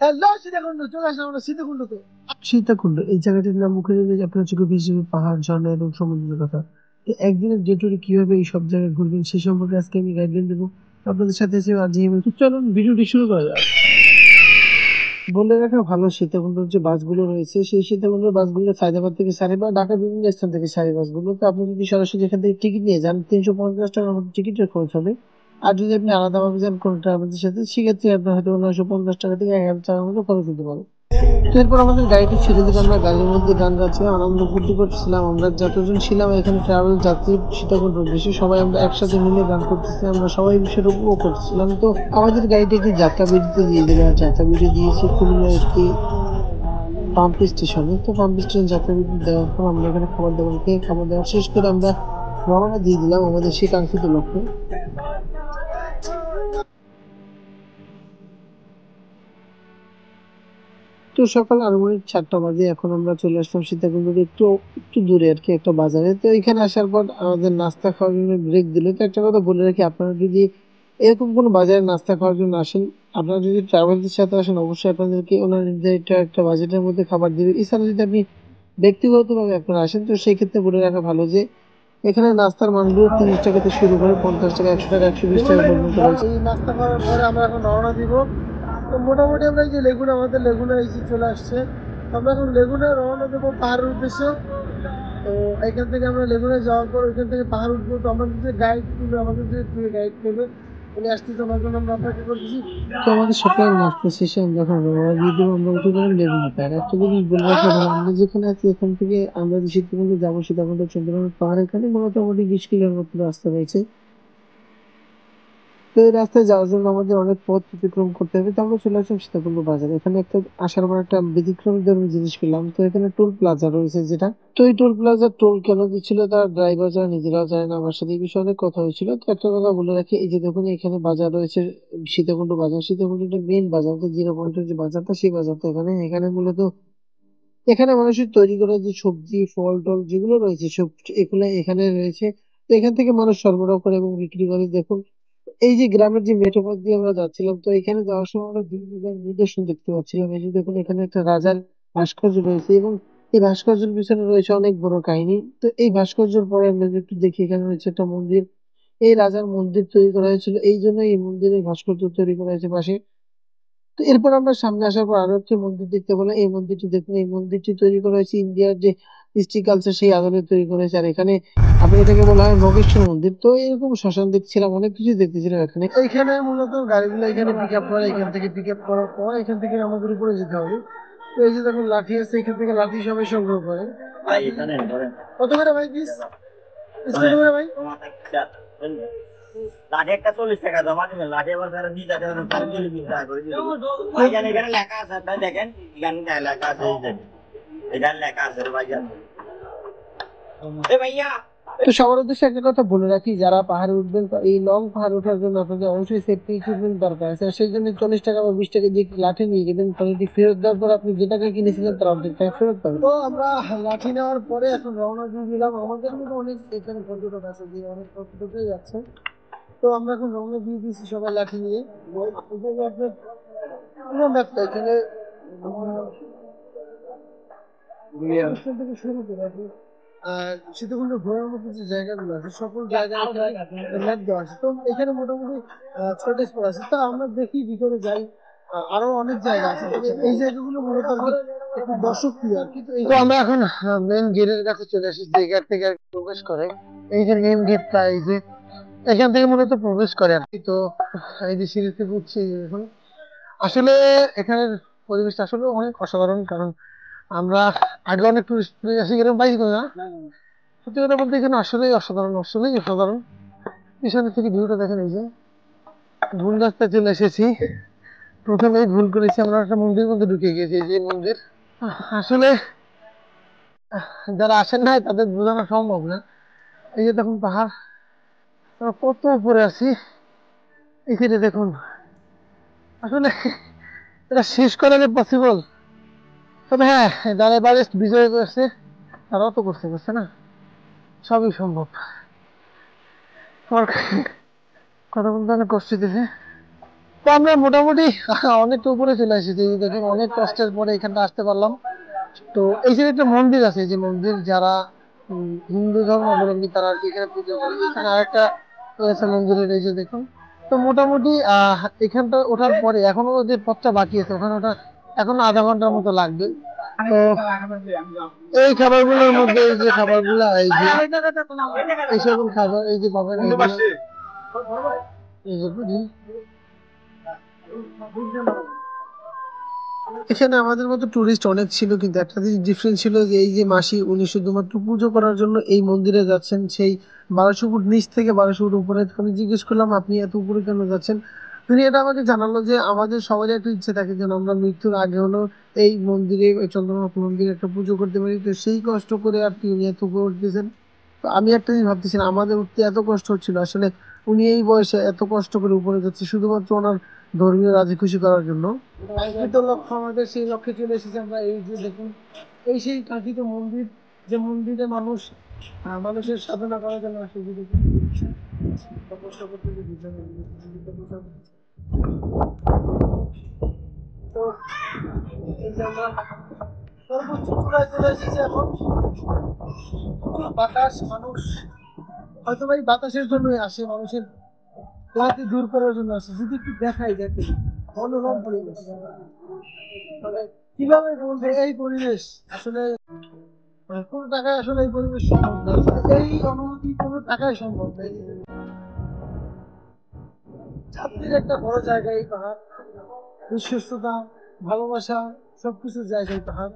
Hello Sitakunda, চলে আসলাম আমরা সীতাকুণ্ডতে। সীতাকুণ্ড এই জায়গাটির নাম মুখে নিলে আপনার চোখে ভেসে যাবে পাহাড়, ঝর্ণা এবং সমুদ্রের কথা। তো একদিনের ডে ট্যুরে কিভাবে এই সব জায়গায় ঘুরবেন সে সম্পর্কে আজকে আমি গাইডলাইন দেবো আপনাদের সাথে। আছে আজ তো চলুন ভিডিওটি শুরু করা যাক। বলে রাখা ভালো, সীতাকুণ্ডের যে বাসগুলো রয়েছে সেই সীতাকুণ্ডের বাসগুলো সায়দাবাদ থেকে সারে বা ঢাকার বিভিন্ন স্থান থেকে সারে বাসগুলো। তো আপনি যদি সরাসরি এখান থেকে টিকিট নিয়ে যান 350 টাকার মতো টিকিটের খরচ হবে। আর যদি আপনি আলাদাভাবে যান কোনো ট্রাভেলসের সাথে সেক্ষেত্রে আপনার হয়তো 950 টাকা থেকে 1000 টাকার মতো খরচ হতে পারে। তো এরপর আমাদের গাড়িটি ছেড়ে দিকে আমরা গাড়ির মধ্যে গান গাচ্ছিলাম, আনন্দ ফুর্তি করছিলাম। আমরা যতজন ছিলাম এখানে ট্রাভেল যাত্রী সীতাকুণ্ড বেশি, সবাই আমরা একসাথে মিলে গান করতেছি, আমরা সবাই বিষয়টা উপভোগ করতেছিলাম। তো আমাদের গাড়িটি একটি যাত্রা বিরতি দিয়ে দেবে, আর যাত্রা বিরতি দিয়েছি কুমিল্লার একটি পাম্প স্টেশনে। তো পাম্প স্টেশন যাত্রা বিরতি দেওয়ার পর আমরা এখানে খাবার দাবার খেয়ে খাবার দাবার শেষ করে আমরা রওনা দিয়ে দিলাম আমাদের সেই কাঙ্ক্ষিত লক্ষ্যে। তো সকাল আনুমানিক 4টা বাজে, এখন আমরা চলে আসলাম সীতাকুণ্ডের একটু একটু দূরে আর কি একটা বাজারে। তো এখানে আসার পর আমাদের নাস্তা খাওয়ার জন্য ব্রেক দিল। তো একটা কথা বলে রাখি, আপনারা যদি এরকম কোনো বাজারে নাস্তা খাওয়ার জন্য আসেন, আপনারা যদি ট্রাভেলসের সাথে আসেন অবশ্যই আপনাদেরকে ওনার নির্ধারিত একটা বাজেটের মধ্যে খাবার দিবে। এছাড়া যদি আপনি ব্যক্তিগতভাবে আপনারা আসেন তো সেই ক্ষেত্রে বলে রাখা ভালো যে এখানে নাস্তার মানগুলো 30 টাকা থেকে শুরু করে 50 টাকা, 100 টাকা, 120 টাকা পর্যন্ত রয়েছে। এই নাস্তা করার পরে আমরা এখন রওনা দিব। তো মোটামুটি আমরা এই যে লেগুনা, আমাদের লেগুনা এসে চলে আসছে। আমরা এখন লেগুনা রওনা দেবো পাহাড়ের উদ্দেশ্যে। তো এখান থেকে আমরা লেগুনায় যাওয়ার পর ওইখান থেকে পাহাড় উঠবো। তো আমাদের যে গাইড করবে, আমাদের যে গাইড করবে উনি আসতেছে, আমার জন্য আমরা অপেক্ষা করতেছি। তো আমাদের সকালের নাস্তা শেষে আমরা এখন রওনা দিয়ে দেবো, আমরা উঠে গেলাম লেগুনাতে। আর একটা জিনিস বলে রাখা ভালো, আমরা যেখানে আছি এখান থেকে আমরা যে সীতাকুণ্ড যাবো, সীতাকুণ্ড চন্দ্রনাথ পাহাড় এখানে মোটামুটি 20 কিলোর মতো রাস্তা রয়েছে। তো এই রাস্তায় যাওয়ার জন্য আমাদের অনেক পথ অতিক্রম করতে হবে। তো আমরা চলে আসলাম সীতাকুণ্ড বাজারে। এখানে একটা আসার পর একটা ব্যতিক্রমী ধরনের জিনিস পেলাম। তো এখানে টোল প্লাজা রয়েছে যেটা, তো এই টোল প্লাজার টোল কেন দিচ্ছিল তার ড্রাইভার যারা নিজেরাও জানে না। আমার সাথে এই বিষয়ে অনেক কথা হয়েছিল। তো একটা কথা বলে রাখি, এই যে দেখুন এখানে বাজার রয়েছে সীতাকুণ্ড বাজার। সীতাকুণ্ড একটা মেইন বাজার, তো 0 পয়েন্টের যে বাজারটা সেই বাজারটা এখানে এখানে মূলত এখানে মানুষের তৈরি করা যে সবজি ফল টল যেগুলো রয়েছে সব এগুলো এখানে রয়েছে। তো এখান থেকে মানুষ সরবরাহ করে এবং বিক্রি করে। দেখুন এই যে গ্রামের যে মেঠো পথ দিয়ে আমরা যাচ্ছিলাম, তো এখানে যাওয়ার সময় আমরা বিভিন্ন নিদর্শন দেখতে পাচ্ছিলাম। এই যে দেখুন এখানে একটা রাজার ভাস্কর্য রয়েছে এবং এই ভাস্কর্যের পিছনে রয়েছে অনেক বড় কাহিনী। তো এই ভাস্কর্যের পরে আমরা যদি একটু দেখি, এখানে রয়েছে একটা মন্দির। এই রাজার মন্দির তৈরি করা হয়েছিল, এই জন্য এই মন্দিরের ভাস্কর্য তৈরি করা হয়েছে পাশে। তো এরপর আমরা সামনে আসার পর আরো একটি মন্দির দেখতে পেলাম। এই মন্দিরটি দেখুন, এই মন্দিরটি তৈরি করা হয়েছে ইন্ডিয়ার যে হিস্ট্রি কালচার সেই আদলে তৈরি করা হয়েছে। আর এখানে আপনি এটাকে বলা হয় নগেশ্বর মন্দির। তো এরকম শ্মশান দেখছিলাম, অনেক কিছু দেখতেছিলাম এখানে। এখানে মূলত গাড়িগুলো এখানে পিক আপ করে, এখান থেকে পিক আপ করার পর এখান থেকে আমাদের উপরে যেতে হবে। তো এই যে দেখুন লাঠি আছে, এখান থেকে লাঠি সবাই সংগ্রহ করে। কত করে ভাই পিস? কত করে ভাই? লাঠি একটা 40 টাকা জমা দিবেন, লাঠি আবার ফেরত দিয়ে যাবে, ফেরত দিলে 20 টাকা করে দিবেন। ভাইজান এখানে লেখা আছে, আপনারা দেখেন এখানে লেখা আছে, এই যে এখানে লেখা আছে ভাইজান। এ ভাইয়া, তো সবার উদ্দেশ্যে একটা কথা বলে রাখি, যারা পাহাড়ে উঠবেন এই লং পাহাড় ওঠার জন্য আপনাদের অবশ্যই সেফটি ইকুইপমেন্ট দরকার আছে। আর সেই জন্য 40 টাকা বা 20 টাকা দিয়ে লাঠি নিয়ে গেবেন, লাঠি ফেরত দেওয়ার পর আপনি যে টাকা কিনেছিলেন তার অর্ধেক টাকা ফেরত পাবেন। তো আমরা লাঠি নেওয়ার পরে এখন রওনা দিয়ে দিলাম। আমাদের মধ্যে অনেক এখানে পর্যটক আছে যে অনেক পর্যটকই যাচ্ছে। তো আমরা এখন রওনা দিয়ে দিয়েছি সবাই লাঠি নিয়ে। এখানে আপনার পুরো ম্যাপটা এখানে স্টেশন থেকে শুরু করে আপনি সীতাকুণ্ড ঘোরার মতো যে জায়গাগুলো আছে সকল জায়গায় ম্যাপ দেওয়া আছে। তো এখানে মোটামুটি ছোট স্পট আছে। তো আমরা দেখি ভিতরে যাই, আরো অনেক জায়গা আছে। তবে এই জায়গাগুলো মূলত আর কি একটু দর্শক প্রিয় আর কি। তো আমরা এখন মেন গেটের কাছে চলে এসেছি, যে গেট থেকে আর কি প্রবেশ করে। এই যে মেন গেটটা, এই যে এখান থেকে মূলত প্রবেশ করে আর কি। তো এই যে সিঁড়িতে উঠছি এখন, আসলে এখানের পরিবেশটা আসলে অনেক অসাধারণ। কারণ আমরা আগে অনেক টুরিস্ট প্লেস আছে এরকম পাইছি না, সত্যি কথা বলতে এখানে আসলেই অসাধারণ, আসলেই অসাধারণ। পিছনে থেকে ভিউটা দেখেন, এই যে ভুল রাস্তায় চলে এসেছি। প্রথমেই ভুল করেছি, আমরা একটা মন্দির মধ্যে ঢুকে গেছি। এই যে মন্দির, আসলে যারা আসেন নাই তাদের বোঝানো সম্ভব না। এই যে দেখুন পাহাড়, আমরা কত উপরে আছি। এখানে দেখুন, আসলে এটা শেষ করা যে পসিবল। তবে হ্যাঁ, যারা এভারেস্ট বিজয় করেছে তারাও তো করতে পারছে না, সবই সম্ভব। আমার কথা বলতে অনেক কষ্ট দিতেছে। তো আমরা মোটামুটি অনেকটা উপরে চলে এসেছি, দেখুন অনেক কষ্টের পরে এখানটা আসতে পারলাম। তো এই যে একটা মন্দির আছে, যে মন্দির যারা হিন্দু ধর্মাবলম্বী তারা আর কি এখানে পুজো করে। এখানে আরেকটা রয়েছে মন্দিরের, এই যে দেখুন। তো মোটামুটি এখানটা ওঠার পরে এখনো যে পথটা বাকি আছে, ওখানে ওটা এখনো আধা ঘন্টার মতো লাগবে। তো এই খাবারগুলোর মধ্যে এই যে খাবারগুলা, এই যে এই সকল খাবার, এই যে পাবেন এই যে এখানে আমাদের মতো টুরিস্ট অনেক ছিল, কিন্তু একটা জিনিস ডিফারেন্স ছিল যে এই যে মাসি, উনি শুধুমাত্র পুজো করার জন্য এই মন্দিরে যাচ্ছেন, সেই 1200 ফুট নিচ থেকে 1200 ফুট উপরে। তো আমি জিজ্ঞেস করলাম আপনি এত উপরে কেন যাচ্ছেন। তিনি এটা আমাকে জানালো যে আমাদের সবারই একটা ইচ্ছে থাকে যেন আমরা মৃত্যুর আগে হলো এই মন্দিরে, ওই চন্দ্রনাথ মন্দিরে একটা পুজো করতে পারি। তো সেই কষ্ট করে আর কি উনি এত উপরে উঠতেছেন। তো আমি একটা জিনিস ভাবতেছিলাম, আমাদের উঠতে এত কষ্ট হচ্ছিল আসলে, উনি এই বয়সে এত কষ্ট করে উপরে যাচ্ছে শুধুমাত্র ওনার ধর্মীয় রাজি খুশি করার জন্য। কাঙ্ক্ষিত লক্ষ্য আমাদের, সেই লক্ষ্যে চলে এসেছি আমরা। এই যে দেখুন, এই সেই কাঙ্ক্ষিত মন্দির, যে মন্দিরে মানুষ মানুষের সাধনা করার জন্য আসে। যে দেখুন তপস্যা করতে যে ভিতরে, তো এই যে আমরা সর্বোচ্চ চূড়ায় চলে এসেছি এখন। বাতাস, মানুষ হয়তো ভাই বাতাসের জন্যই আসে, মানুষের ক্লান্তি দূর করার জন্য আসে। যদি একটু দেখাই যাতে মনোরম পরিবেশ, মানে কিভাবে বলবো, এই পরিবেশ আসলে কোনো টাকায় আসলে এই পরিবেশ সম্ভব না। এই অনুভূতি কোনো টাকায় সম্ভব নেই। ছাত্রীর একটা বড় জায়গা এই পাহাড়, বিশ্বস্ততা, ভালোবাসা, সবকিছুর জায়গায় পাহাড়।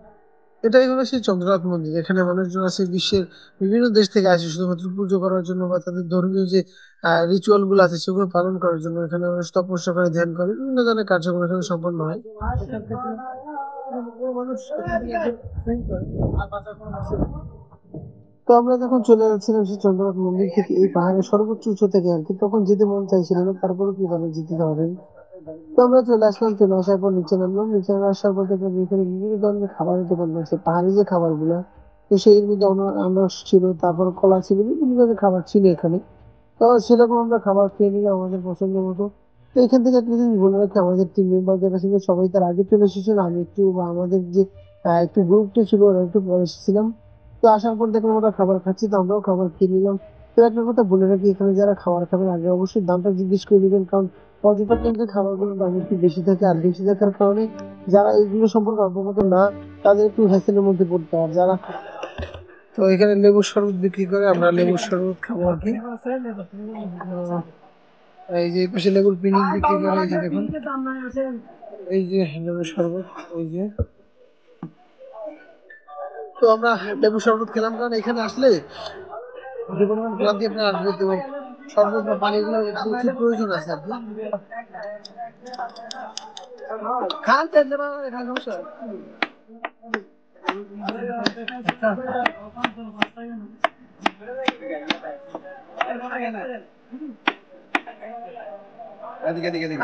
এটাই হলো সেই চন্দ্রনাথ মন্দির। এখানে মানুষজন আসে বিশ্বের বিভিন্ন দেশ থেকে আসে শুধুমাত্র পুজো করার জন্য, বা তাদের ধর্মীয় যে রিচুয়াল গুলো আছে সেগুলো পালন করার জন্য। এখানে মানুষ তপস্যা করে, ধ্যান করে, বিভিন্ন ধরনের কার্যক্রম এখানে সম্পন্ন হয়। এখান থেকে মানুষ এখান থেকে একজন friend করে, আর বাঁচার কোনো মানুষ নেই। তো আমরা যখন চলে যাচ্ছিলাম সেই চন্দ্রনাথ মন্দির থেকে এই পাহাড়ের সর্বোচ্চ উঁচু থেকে আর কি, তখন যেতে মন চাইছিল না, তারপরে কিভাবে যেতে হবে। তো আমরা চলে আসলাম, চলে আসার পর নিচে নামলাম। নিচে আসার পর দেখলাম এখানে বিভিন্ন ধরনের খাবারের দোকান রয়েছে, পাহাড়ি যে খাবার গুলা। তো সেই মধ্যে আনারস ছিল, তারপর কলা ছিল, বিভিন্ন ধরনের খাবার ছিল এখানে। তো সেরকম আমরা খাবার খেয়ে নিলাম আমাদের পছন্দ মতো। তো এখান থেকে একটা জিনিস বলে রাখি, আমাদের টিম মেম্বার যারা ছিল সবাই তার আগে চলে এসেছিল, আমি একটু, বা আমাদের যে একটু গ্রুপটা ছিল ওরা একটু পরে এসেছিলাম। তো আসার পর দেখলাম ওরা খাবার খাচ্ছি, তো আমরাও খাবার খেয়ে নিলাম। তো একটা কথা বলে রাখি, এখানে যারা খাবার খাবেন আগে অবশ্যই দামটা জিজ্ঞেস করে নেবেন, কারণ পর্যটক কেন্দ্রে খাবারগুলোর দাম একটু বেশি থাকে, আর বেশি থাকার কারণে যারা এইগুলো সম্পর্কে অবগত না তাদের একটু হ্যাসেলের মধ্যে পড়তে হয়। যারা, তো এখানে লেবুর শরবত বিক্রি করে, আমরা লেবুর শরবত খাবো আর কি। এই যে এই পাশে লেবুর পিনিক বিক্রি করে, এই যে দেখুন, এই যে লেবুর শরবত, এই যে। তো আমরা লেবু শরবত খেলাম, কারণ এখানে আসলে যে পরিমাণ ক্লান্তি আপনার আসবে, তো শরবত বা পানি গুলো প্রচুর প্রয়োজন আছে আর কি। খান তেল দেবা, এখানে সমস্যা। এদিকে এদিকে এদিকে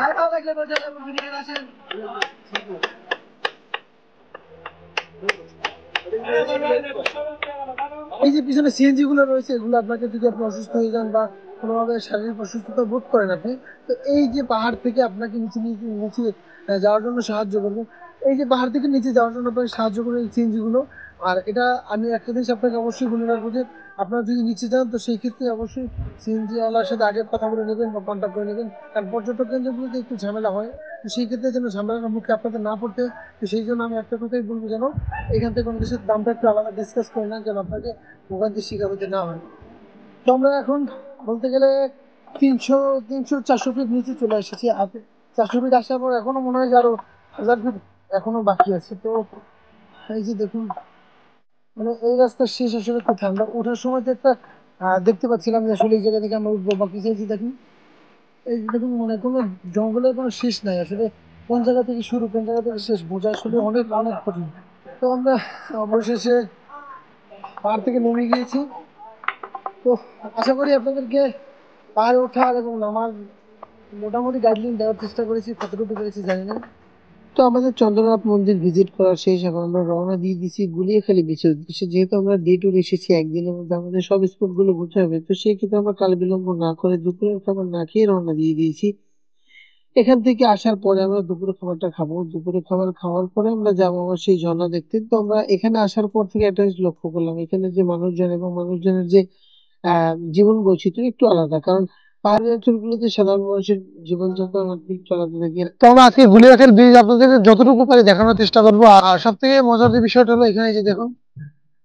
এই যে পিছনে সিএনজি গুলো রয়েছে, এগুলো আপনাকে যদি আপনি অসুস্থ হয়ে যান বা কোনোভাবে শারীরিক অসুস্থতা বোধ করেন আপনি, তো এই যে পাহাড় থেকে আপনাকে নিচে নিচে নিচে যাওয়ার জন্য সাহায্য করবে। এই যে পাহাড় থেকে নিচে যাওয়ার জন্য আপনাকে সাহায্য করবে এই সিএনজি গুলো। আর এটা আমি একটা জিনিস আপনাকে অবশ্যই বলে রাখবো যে আপনারা যদি নিচে যান তো সেই ক্ষেত্রে অবশ্যই সিএনজি ওয়ালার সাথে আগে কথা বলে নেবেন বা কন্ট্যাক্ট করে নেবেন, কারণ পর্যটক কেন্দ্রগুলোতে একটু ঝামেলা হয়। তো সেই ক্ষেত্রে যেন ঝামেলার মুখে আপনাদের না পড়তে হয়। তো সেই জন্য আমি একটা কথাই বলবো, যেন এখান থেকে কোনো কিছুর দামটা একটু আলাদা ডিসকাস করে নেন, যেন আপনাকে ভোগান্তির শিকার হতে না হয়। তো আমরা এখন বলতে গেলে 300 400 ফিট নিচে চলে এসেছি। আর 400 ফিট আসার পর এখনো মনে হয় যে আরো 1000 ফিট এখনো বাকি আছে। তো এই যে দেখুন, মানে এই রাস্তার শেষ আসলে কোথায়। আমরা ওঠার সময় তো একটা দেখতে পাচ্ছিলাম যে আসলে এই জায়গা থেকে আমরা উঠবো বা কিছু। এই যে দেখুন, এই যে দেখুন, মানে কোনো জঙ্গলের কোনো শেষ নাই আসলে, কোন জায়গা থেকে শুরু কোন জায়গা থেকে শেষ বোঝা আসলে অনেক অনেক কঠিন। তো আমরা অবশেষে পাহাড় থেকে নেমে গিয়েছি। তো আশা করি আপনাদেরকে পাহাড়ে ওঠার এবং নামার মোটামুটি গাইডলাইন দেওয়ার চেষ্টা করেছি, কতটুকু পেরেছি জানি না। তো আমাদের চন্দ্রনাথ মন্দির ভিজিট করা শেষ, এখন আমরা রওনা দিয়ে দিচ্ছি গুলিয়াখালী বিচের উদ্দেশ্যে। যেহেতু আমরা ডে ট্যুর এসেছি, একদিনের মধ্যে আমাদের সব স্পট গুলো ঘুরতে হবে, তো সেই ক্ষেত্রে আমরা কাল বিলম্ব না করে দুপুরের খাবার না খেয়ে রওনা দিয়ে দিয়েছি। এখান থেকে আসার পরে আমরা দুপুরে খাবারটা খাবো। দুপুরে খাবার খাওয়ার পরে আমরা যাবো আবার সেই ঝর্ণা দেখতে। তো আমরা এখানে আসার পর থেকে একটা জিনিস লক্ষ্য করলাম, এখানে যে মানুষজন এবং মানুষজনের যে জীবন বৈচিত্র্য একটু আলাদা। কারণ পাহাড়ি অঞ্চলগুলোতে সাধারণ মানুষের জীবনযাত্রা অনেক একটু আলাদা থাকে। তো আমরা আজকে গুলিয়াখাল ব্রিজ আপনাদের যতটুকু পারি দেখানোর চেষ্টা করবো। আর সব থেকে মজার যে বিষয়টা হলো এখানে যে দেখুন,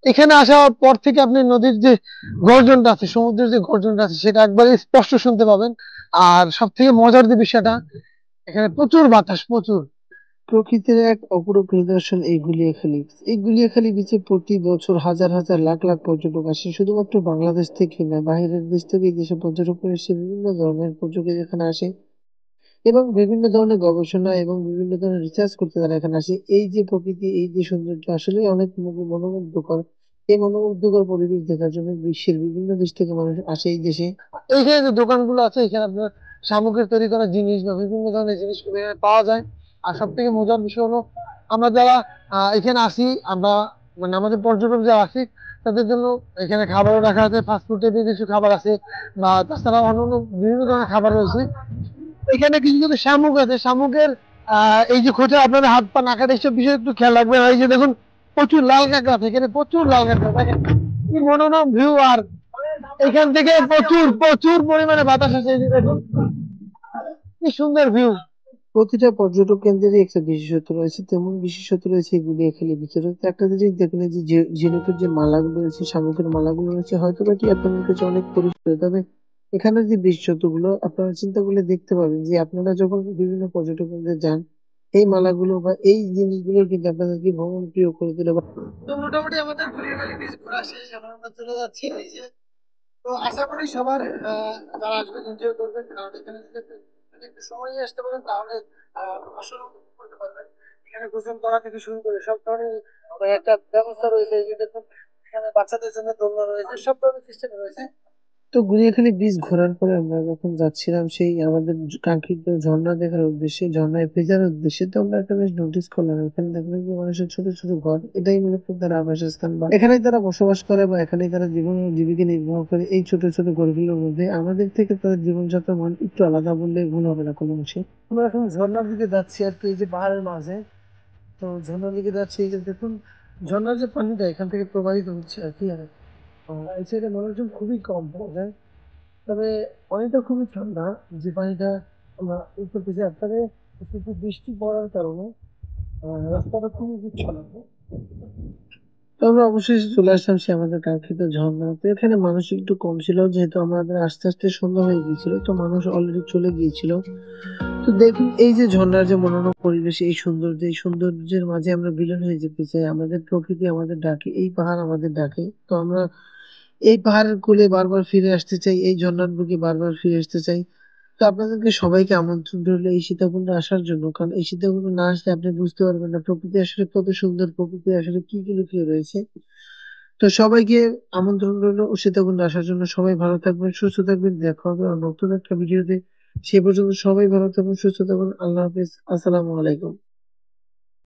এখানে আসার পর থেকে আপনি নদীর যে গর্জনটা আছে, সমুদ্রের যে গর্জনটা আছে সেটা একবারে স্পষ্ট শুনতে পাবেন। আর সব থেকে মজার যে বিষয়টা, এখানে প্রচুর বাতাস, প্রচুর। প্রকৃতির এক অপরূপ নিদর্শন এই গুলিয়াখালী। এই গুলিয়াখালী বিচে প্রতি বছর হাজার হাজার লাখ লাখ পর্যটক আসে, শুধুমাত্র বাংলাদেশ থেকে না, বাইরের দেশ থেকে এই দেশে পর্যটকরা এসে বিভিন্ন ধরনের পর্যটক এখানে আসে এবং বিভিন্ন ধরনের গবেষণা এবং বিভিন্ন ধরনের রিসার্চ করতে তারা এখানে আসে। এই যে প্রকৃতি, এই যে সৌন্দর্য আসলে অনেক মনোমুগ্ধকর। এই মনোমুগ্ধকর পরিবেশ দেখার জন্য বিশ্বের বিভিন্ন দেশ থেকে মানুষ আসে এই দেশে। এইখানে যে দোকানগুলো আছে, এখানে আপনার সামগ্রী তৈরি করা জিনিস বা বিভিন্ন ধরনের জিনিসগুলো এখানে পাওয়া যায়। আর সব থেকে মজার বিষয় হলো, আমরা যারা এখানে আসি, আমরা মানে আমাদের পর্যটক যারা আসি তাদের জন্য এখানে খাবারও রাখা আছে, ফাস্টফুড টাইপের কিছু খাবার আছে বা তাছাড়া অন্যান্য বিভিন্ন ধরনের খাবার রয়েছে। এখানে কিছু কিছু শামুক আছে, শামুকের এই যে খোঁচা আপনাদের হাত পা না কাটে এইসব বিষয়ে একটু খেয়াল রাখবেন। আর এই যে দেখুন, প্রচুর লাল কাঁকড়া আছে এখানে, প্রচুর লাল কাঁকড়া দেখেন, কি মনোরম ভিউ। আর এখান থেকে প্রচুর প্রচুর পরিমাণে বাতাস আছে, এই যে দেখুন কি সুন্দর ভিউ। প্রতিটা পর্যটক কেন্দ্রেরই একটা বিশেষত্ব রয়েছে, তেমন বিশেষত্ব রয়েছে এই গুলিয়াখালীর ভিতরে। তো একটা জিনিস দেখুন, এই যে ঝিনুকের যে মালাগুলো রয়েছে, শামুকের মালাগুলো রয়েছে, হয়তো বা এটি আপনাদের কাছে অনেক পরিচিত, তবে এখানের যে বিশেষত্ব গুলো আপনারা চিন্তা করলে দেখতে পাবেন যে আপনারা যখন বিভিন্ন পর্যটক কেন্দ্রে যান, এই মালাগুলো বা এই জিনিসগুলো কিন্তু আপনাদেরকে ভ্রমণ প্রিয় করে তোলে। তো মোটামুটি আমাদের গুলিয়াখালী beach ঘোরা শেষ, এখন আমরা চলে যাচ্ছি এই যে। তো আশা করি সবার যারা আসবেন এনজয় করবেন, কারণ এখানে যদি একটু সময় নিয়ে আসতে পারেন তাহলে আসলে উপভোগ করতে পারবেন। এখানে গোসল করা থেকে শুরু করে সব ধরনের একটা ব্যবস্থা রয়েছে, এই যে দেখুন, এখানে বাচ্চাদের জন্য দোলনা রয়েছে, সব ধরনের সিস্টেম রয়েছে। তো গুলিয়াখালী বীচ ঘোরার পরে আমরা যখন যাচ্ছিলাম সেই আমাদের কাঙ্ক্ষিত ঝর্ণা দেখার উদ্দেশ্যে, ঝর্ণায় ভেজার উদ্দেশ্যে, তো আমরা একটা বেশ নোটিস করলাম, এখানে দেখলাম যে মানুষের ছোট ছোট ঘর, এটাই মূলত তার আবাসস্থান বা এখানেই তারা বসবাস করে বা এখানেই তারা জীবন ও জীবিকা নির্বাহ করে। এই ছোট ছোট ঘরগুলোর মধ্যে আমাদের থেকে তাদের জীবনযাত্রার মান একটু আলাদা বললে ভুল হবে না কোনো অংশে। আমরা এখন ঝর্ণার দিকে যাচ্ছি আর কি, এই যে পাহাড়ের মাঝে। তো ঝর্ণার দিকে যাচ্ছি, এই যে দেখুন, ঝর্ণার যে পানিটা এখান থেকে প্রবাহিত হচ্ছে আর কি। আর এই সাইডে মানুষজন খুবই কম পাওয়া যায়, তবে পানিটা খুবই ঠান্ডা। যে পানিটা আমরা উপর থেকে, তবে একটু বৃষ্টি পড়ার কারণে রাস্তাটা খুবই পিচ্ছিল। তো আমরা অবশেষে চলে আসলাম সে আমাদের কাঙ্ক্ষিত ঝর্ণা। তো এখানে মানুষ একটু কম ছিল, যেহেতু আমাদের আস্তে আস্তে সন্ধ্যা হয়ে গিয়েছিল, তো মানুষ অলরেডি চলে গিয়েছিল। তো দেখুন, এই যে ঝর্ণার যে মনোরম পরিবেশ, এই সৌন্দর্য, এই সৌন্দর্যের মাঝে আমরা বিলীন হয়ে যেতে চাই। আমাদের প্রকৃতি আমাদের ডাকে, এই পাহাড় আমাদের ডাকে। তো আমরা এই পাহাড়ের কোলে বারবার ফিরে আসতে চাই, এই ঝর্ণার বুকে বারবার ফিরে আসতে চাই। তো আপনাদেরকে সবাইকে আমন্ত্রণ রইল এই সীতাকুণ্ডে আসার জন্য, কারণ এই সীতাকুণ্ডে না আসলে আপনি বুঝতে পারবেন না প্রকৃতি আসলে কত সুন্দর, প্রকৃতি আসলে কি কি লুকিয়ে রয়েছে। তো সবাইকে আমন্ত্রণ রইল সীতাকুণ্ডে আসার জন্য। সবাই ভালো থাকবেন, সুস্থ থাকবেন, দেখা হবে আর নতুন একটা ভিডিওতে। সে পর্যন্ত সবাই ভালো থাকুন, সুস্থ থাকুন। আল্লাহ হাফিজ, আসসালামু আলাইকুম।